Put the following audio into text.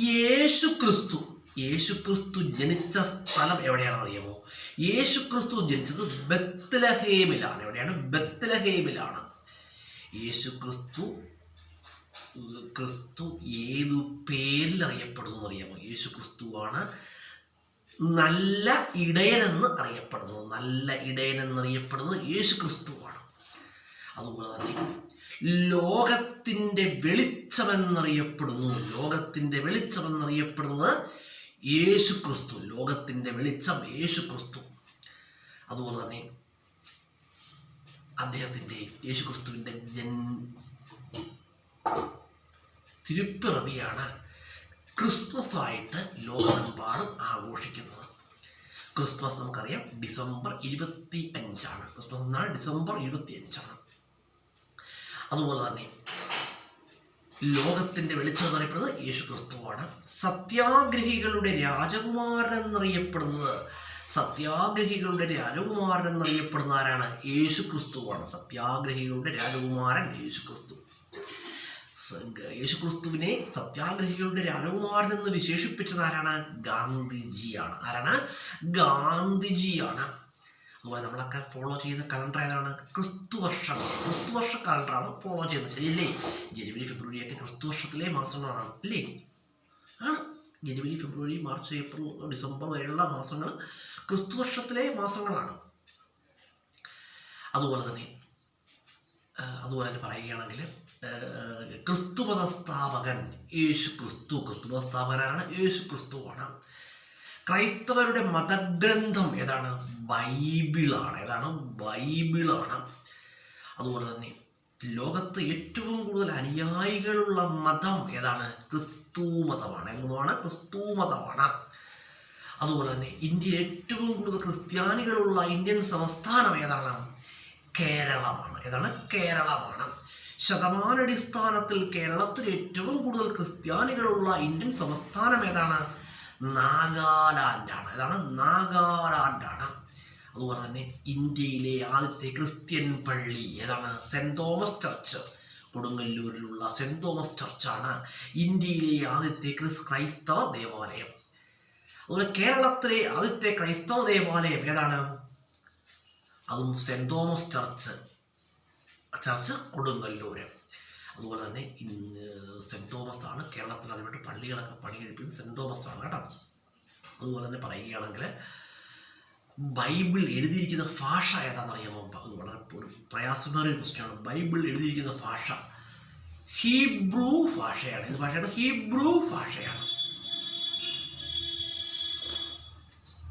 യേശുക്രിസ്തു ജനിച്ച സ്ഥലം എവിടെയാണെന്ന് അറിയാമോ? യേശുക്രിസ്തു ജനിച്ചത് ബത്ലഹേമിലാണ്. എവിടെയാണ്? ബത്ലഹേമിലാണ്. യേശുക്രിസ്തു ഏതു പേരിൽ അറിയപ്പെടുന്നു അറിയാമോ? യേശുക്രിസ്തുവാണ് നല്ല ഇടയനെന്ന് അറിയപ്പെടുന്നത്. നല്ല ഇടയനെന്നറിയപ്പെടുന്നത് യേശുക്രിസ്തുവാണ്. അതുപോലെ തന്നെ ലോകത്തിൻ്റെ വെളിച്ചമെന്നറിയപ്പെടുന്നത് യേശുക്രിസ്തു. ലോകത്തിൻ്റെ വെളിച്ചം യേശുക്രിസ്തു. അതുപോലെ തന്നെ യേശുക്രിസ്തുവിൻ്റെ തിരുപ്പിറവിയാണ് ക്രിസ്മസ് ആയിട്ട് ലോകമെമ്പാടും ആഘോഷിക്കുന്നത്. ക്രിസ്മസ് നമുക്കറിയാം ഡിസംബർ 25. ക്രിസ്മസ് എന്നാണ് ഡിസംബർ 25. അതുപോലെ തന്നെ ലോകത്തിൻ്റെ വെളിച്ചം എന്നറിയപ്പെടുന്നത് യേശുക്രിസ്തുവാണ്. സത്യാഗ്രഹികളുടെ രാജകുമാരൻ എന്നറിയപ്പെടുന്ന ആരാണ്? യേശുക്രിസ്തുവാണ്. സത്യാഗ്രഹികളുടെ രാജകുമാരൻ യേശുക്രിസ്തു. യേശുക്രിസ്തുവിനെ സത്യാഗ്രഹികളുടെ രാജകുമാരൻ എന്ന് വിശേഷിപ്പിച്ചത് ആരാണ്? ഗാന്ധിജിയാണ്. അതുപോലെ നമ്മളൊക്കെ ഫോളോ ചെയ്യുന്ന കലണ്ടർ ഏതാണ്? ക്രിസ്തുവർഷ കലണ്ടറാണ് ഫോളോ ചെയ്യുന്നത്. ശരിയല്ലേ? ജനുവരി ഫെബ്രുവരി ഒക്കെ ക്രിസ്തുവർഷത്തിലെ മാസങ്ങളാണ് അല്ലേ? ആണ്. ജനുവരി ഫെബ്രുവരി മാർച്ച് ഏപ്രിൽ ഡിസംബർ വരെയുള്ള മാസങ്ങൾ ക്രിസ്തുവർഷത്തിലെ മാസങ്ങളാണ്. അതുപോലെ തന്നെ പറയുകയാണെങ്കിൽ ക്രിസ്തുമത സ്ഥാപകൻ ക്രിസ്തുമതസ്ഥാപകനാണ് യേശുക്രിസ്തുവാണ്. ക്രൈസ്തവരുടെ മതഗ്രന്ഥം ഏതാണ്? ബൈബിളാണ്. അതുപോലെ തന്നെ ലോകത്ത് ഏറ്റവും കൂടുതൽ അനുയായികളുള്ള മതം ഏതാണ്? ക്രിസ്തു മതമാണ്. അതുപോലെ തന്നെ ഇന്ത്യയിൽ ഏറ്റവും കൂടുതൽ ക്രിസ്ത്യാനികളുള്ള ഇന്ത്യൻ സംസ്ഥാനം ഏതാണ്? കേരളമാണ്. ശതമാനടിസ്ഥാനത്തിൽ കേരളത്തിൽ ഏറ്റവും കൂടുതൽ ക്രിസ്ത്യാനികളുള്ള ഇന്ത്യൻ സംസ്ഥാനം ഏതാണ്? നാഗാലാൻഡാണ്. അതുപോലെ തന്നെ ഇന്ത്യയിലെ ആദ്യത്തെ ക്രിസ്ത്യൻ പള്ളി ഏതാണ്? Saint Thomas church. കൊടുങ്ങല്ലൂരിലുള്ള സെന്റ് തോമസ് ചർച്ചാണ് ഇന്ത്യയിലെ ആദ്യത്തെ ക്രൈസ്തവ ദേവാലയം. അതുപോലെ കേരളത്തിലെ ആദ്യത്തെ ക്രൈസ്തവ ദേവാലയം ഏതാണ്? അതും സെന്റ് തോമസ് ചർച്ച് കൊടുങ്ങല്ലൂര്. അതുപോലെ തന്നെ സെന്റ് തോമസ് ആണ് കേരളത്തിൽ അതിലോട്ട് പള്ളികളൊക്കെ പണി കഴിപ്പിക്കുന്നത് സെന്റ് തോമസ് ആണ് കേട്ടോ. അതുപോലെ തന്നെ പറയുകയാണെങ്കിൽ ബൈബിൾ എഴുതിയിരിക്കുന്ന ഭാഷ ഏതാണെന്നറിയാമോ? അത് വളരെ ഒരു പ്രയാസമേറിയ ക്വസ്റ്റ്യനാണ്. ബൈബിൾ എഴുതിയിരിക്കുന്ന ഭാഷ ഹീബ്രു ഭാഷയാണ്. ഏത് ഭാഷയാണ്? ഹീബ്രു ഭാഷയാണ്.